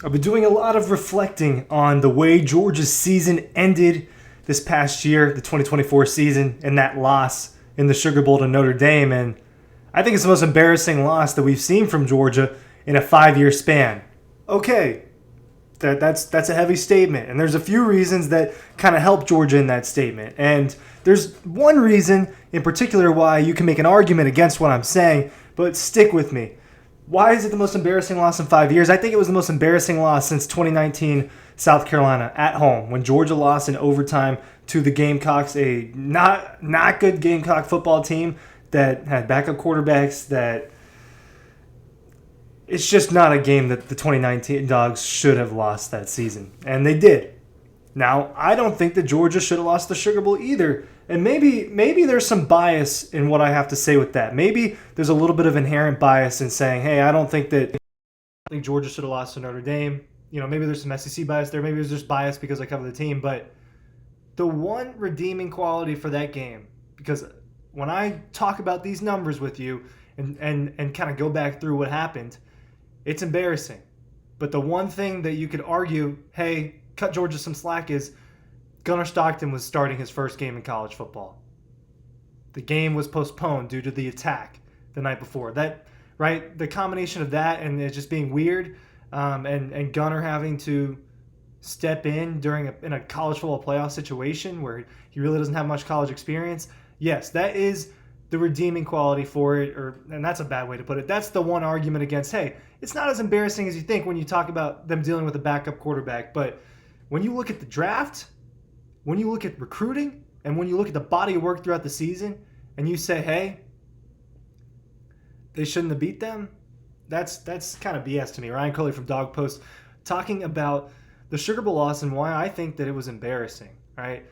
I've been doing a lot of reflecting on the way Georgia's season ended this past year, the 2024 season, and that loss in the Sugar Bowl to Notre Dame. And I think it's the most embarrassing loss that we've seen from Georgia in a 5-year span. Okay, that's a heavy statement, and there's a few reasons that kind of help Georgia in that statement. And there's one reason in particular why you can make an argument against what I'm saying, but stick with me. Why is it the most embarrassing loss in 5 years? I think it was the most embarrassing loss since 2019 South Carolina at home when Georgia lost in overtime to the Gamecocks, a not good Gamecock football team that had backup quarterbacks. That it's just not a game that the 2019 Dogs should have lost that season, and they did. Now, I don't think that Georgia should have lost the Sugar Bowl either. And maybe there's some bias in what I have to say with that. Maybe there's a little bit of inherent bias in saying, hey, I think Georgia should have lost to Notre Dame. Maybe there's some SEC bias there. Maybe there's just bias because I cover the team. But the one redeeming quality for that game, because when I talk about these numbers with you and kind of go back through what happened, it's embarrassing. But the one thing that you could argue, hey, cut Georgia some slack, is Gunnar Stockton was starting his first game in college football. The game was postponed due to the attack the night before. That, right? The combination of that and it just being weird, and Gunnar having to step in in a college football playoff situation where he really doesn't have much college experience. Yes, that is the redeeming quality for it, and that's a bad way to put it. That's the one argument against, hey, it's not as embarrassing as you think when you talk about them dealing with a backup quarterback. But when you look at the draft, when you look at recruiting, and when you look at the body of work throughout the season, and you say, hey, they shouldn't have beat them, that's kind of BS to me. Ryan Coley from Dawg Post talking about the Sugar Bowl loss and why I think that it was embarrassing, right?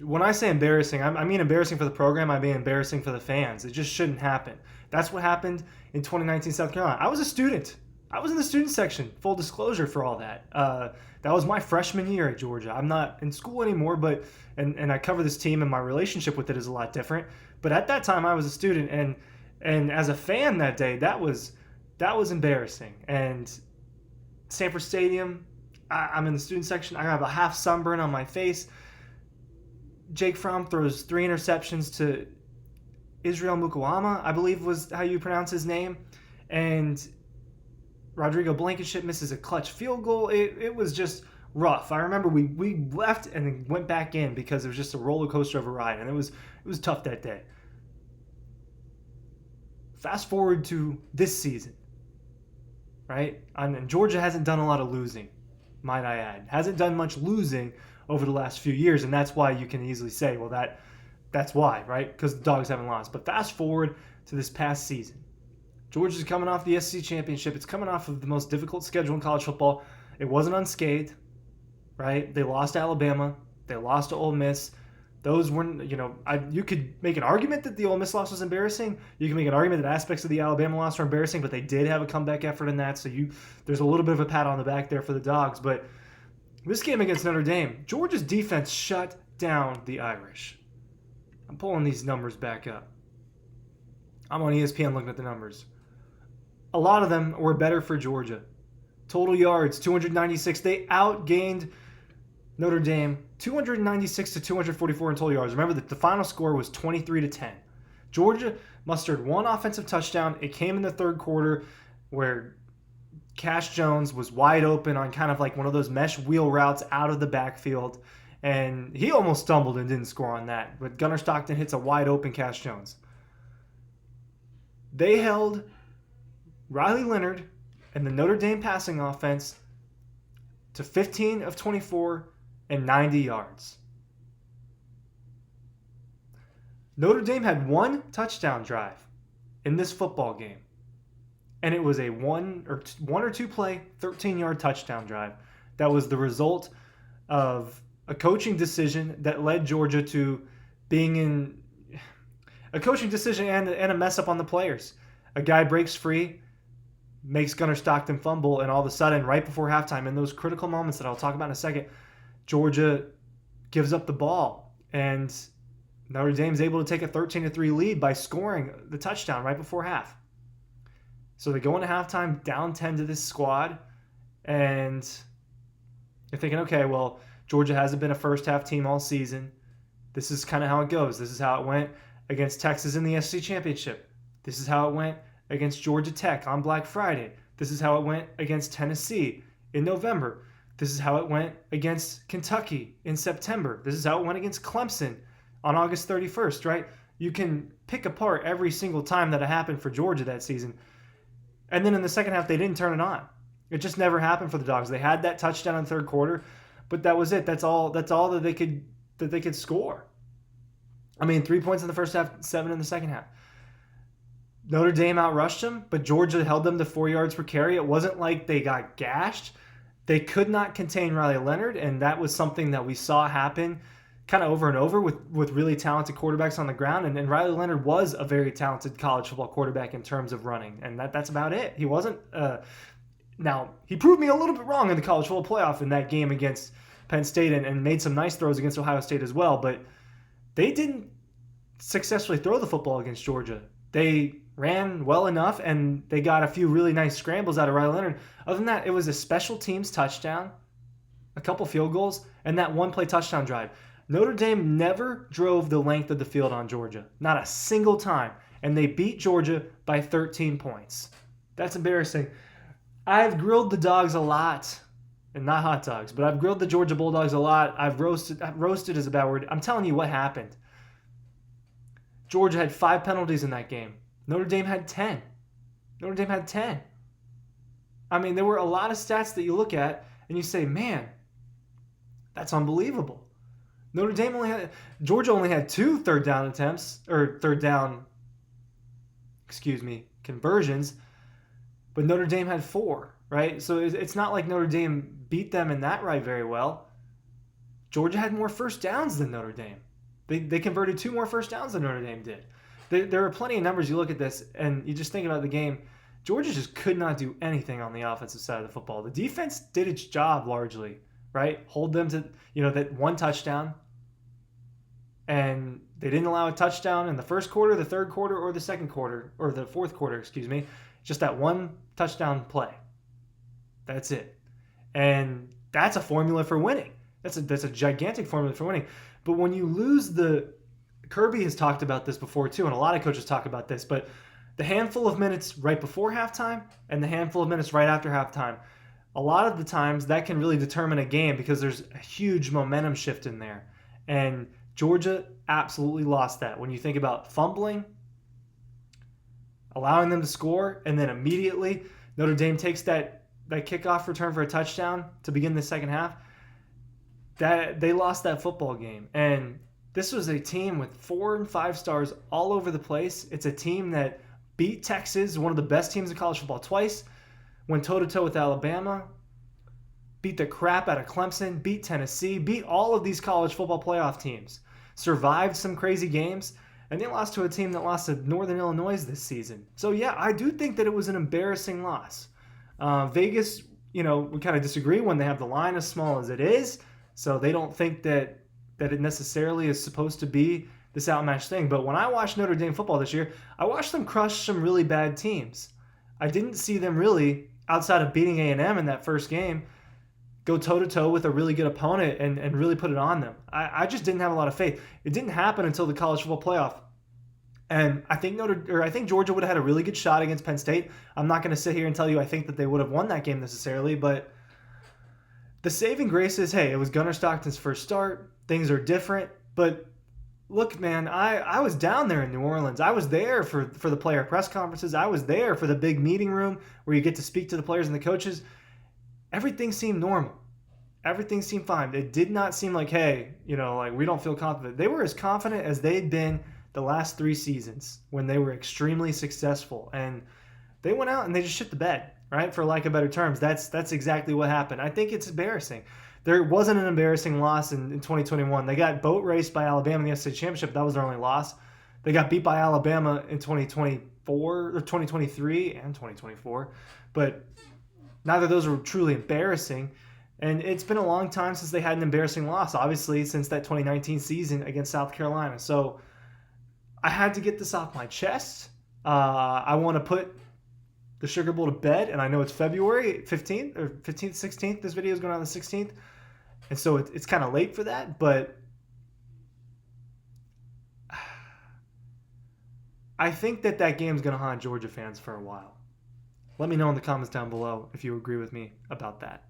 When I say embarrassing, I mean embarrassing for the program. I mean embarrassing for the fans. It just shouldn't happen. That's what happened in 2019 South Carolina. I was a student. I was in the student section, full disclosure for all that. That was my freshman year at Georgia. I'm not in school anymore, and I cover this team, and my relationship with it is a lot different. But at that time, I was a student, and as a fan that day, that was embarrassing. And Sanford Stadium, I'm in the student section. I have a half sunburn on my face. Jake Fromm throws 3 interceptions to Israel Mukwama, I believe was how you pronounce his name. And Rodrigo Blankenship misses a clutch field goal. It was just rough. I remember we left and then went back in because it was just a roller coaster of a ride, and it was tough that day. Fast forward to this season, right? And Georgia hasn't done a lot of losing, might I add. Hasn't done much losing over the last few years, and that's why you can easily say, well, that's why, right? Because the Dogs haven't lost. But fast forward to this past season. Georgia's coming off the SEC championship. It's coming off of the most difficult schedule in college football. It wasn't unscathed, right? They lost to Alabama. They lost to Ole Miss. Those weren't, you could make an argument that the Ole Miss loss was embarrassing. You can make an argument that aspects of the Alabama loss were embarrassing, but they did have a comeback effort in that. So there's a little bit of a pat on the back there for the Dogs. But this game against Notre Dame, Georgia's defense shut down the Irish. I'm pulling these numbers back up. I'm on ESPN looking at the numbers. A lot of them were better for Georgia. Total yards, 296. They outgained Notre Dame 296 to 244 in total yards. Remember that the final score was 23-10. Georgia mustered one offensive touchdown. It came in the third quarter where Cash Jones was wide open on kind of like one of those mesh wheel routes out of the backfield, and he almost stumbled and didn't score on that. But Gunnar Stockton hits a wide open Cash Jones. They held Riley Leonard and the Notre Dame passing offense to 15 of 24 and 90 yards. Notre Dame had one touchdown drive in this football game, and it was a one or two play, 13-yard touchdown drive. That was the result of a coaching decision that led Georgia to being in a coaching decision and a mess up on the players. A guy breaks free, makes Gunnar Stockton fumble, and all of a sudden, right before halftime, in those critical moments that I'll talk about in a second, Georgia gives up the ball, and Notre Dame's able to take a 13-3 lead by scoring the touchdown right before half. So they go into halftime down 10 to this squad, and you're thinking, okay, well, Georgia hasn't been a first-half team all season. This is kind of how it goes. This is how it went against Texas in the SEC Championship. This is how it went against Georgia Tech on Black Friday. This is how it went against Tennessee in November. This is how it went against Kentucky in September. This is how it went against Clemson on August 31st, right? You can pick apart every single time that it happened for Georgia that season. And then in the second half, they didn't turn it on. It just never happened for the Dogs. They had that touchdown in the third quarter, but that was it. That's all that they could score. I mean, 3 points in the first half, 7 in the second half. Notre Dame outrushed them, but Georgia held them to 4 yards per carry. It wasn't like they got gashed. They could not contain Riley Leonard, and that was something that we saw happen kind of over and over with really talented quarterbacks on the ground. And Riley Leonard was a very talented college football quarterback in terms of running, and that's about it. He wasn't now, he proved me a little bit wrong in the college football playoff in that game against Penn State and made some nice throws against Ohio State as well, but they didn't successfully throw the football against Georgia. They ran well enough, and they got a few really nice scrambles out of Riley Leonard. Other than that, it was a special teams touchdown, a couple field goals, and that one-play touchdown drive. Notre Dame never drove the length of the field on Georgia. Not a single time. And they beat Georgia by 13 points. That's embarrassing. I've grilled the Dogs a lot. And not hot dogs, but I've grilled the Georgia Bulldogs a lot. Roasted is a bad word. I'm telling you what happened. Georgia had 5 penalties in that game. Notre Dame had 10. Notre Dame had 10. I mean, there were a lot of stats that you look at and you say, man, that's unbelievable. Georgia only had 2 conversions, but Notre Dame had 4, right? So it's not like Notre Dame beat them in that right very well. Georgia had more first downs than Notre Dame. They converted 2 more first downs than Notre Dame did. There are plenty of numbers. You look at this and you just think about the game. Georgia just could not do anything on the offensive side of the football. The defense did its job largely, right? Hold them to, that one touchdown. And they didn't allow a touchdown in the first quarter, the third quarter, or the second quarter, or the fourth quarter, Just that one touchdown play. That's it. And that's a formula for winning. That's a gigantic formula for winning. But when you lose Kirby has talked about this before too, and a lot of coaches talk about this, but the handful of minutes right before halftime and the handful of minutes right after halftime, a lot of the times that can really determine a game because there's a huge momentum shift in there. And Georgia absolutely lost that. When you think about fumbling, allowing them to score, and then immediately Notre Dame takes that kickoff return for a touchdown to begin the second half, that they lost that football game. And this was a team with 4 and 5 stars all over the place. It's a team that beat Texas, one of the best teams in college football, twice, went toe-to-toe with Alabama, beat the crap out of Clemson, beat Tennessee, beat all of these college football playoff teams, survived some crazy games, and they lost to a team that lost to Northern Illinois this season. So yeah, I do think that it was an embarrassing loss. Vegas, we kind of disagree when they have the line as small as it is, so they don't think that it necessarily is supposed to be this outmatched thing. But when I watched Notre Dame football this year, I watched them crush some really bad teams. I didn't see them really, outside of beating A&M in that first game, go toe-to-toe with a really good opponent and really put it on them. I just didn't have a lot of faith. It didn't happen until the college football playoff. And I think Georgia would have had a really good shot against Penn State. I'm not going to sit here and tell you I think that they would have won that game necessarily, but the saving grace is, hey, it was Gunnar Stockton's first start. Things are different. But look, man, I was down there in New Orleans. I was there for the player press conferences. I was there for the big meeting room where you get to speak to the players and the coaches. Everything seemed normal. Everything seemed fine. It did not seem like, hey, we don't feel confident. They were as confident as they'd been the last 3 seasons when they were extremely successful. And they went out and they just shit the bed, right? For lack of better terms. That's exactly what happened. I think it's embarrassing. There wasn't an embarrassing loss in 2021. They got boat raced by Alabama in the SEC Championship. That was their only loss. They got beat by Alabama in 2024 or 2023 and 2024. But neither of those were truly embarrassing. And it's been a long time since they had an embarrassing loss, obviously, since that 2019 season against South Carolina. So I had to get this off my chest. I want to put the Sugar Bowl to bed, and I know it's February 15th or 15th, 16th. This video is going on the 16th, and so it's kind of late for that, but I think that game is going to haunt Georgia fans for a while. Let me know in the comments down below if you agree with me about that.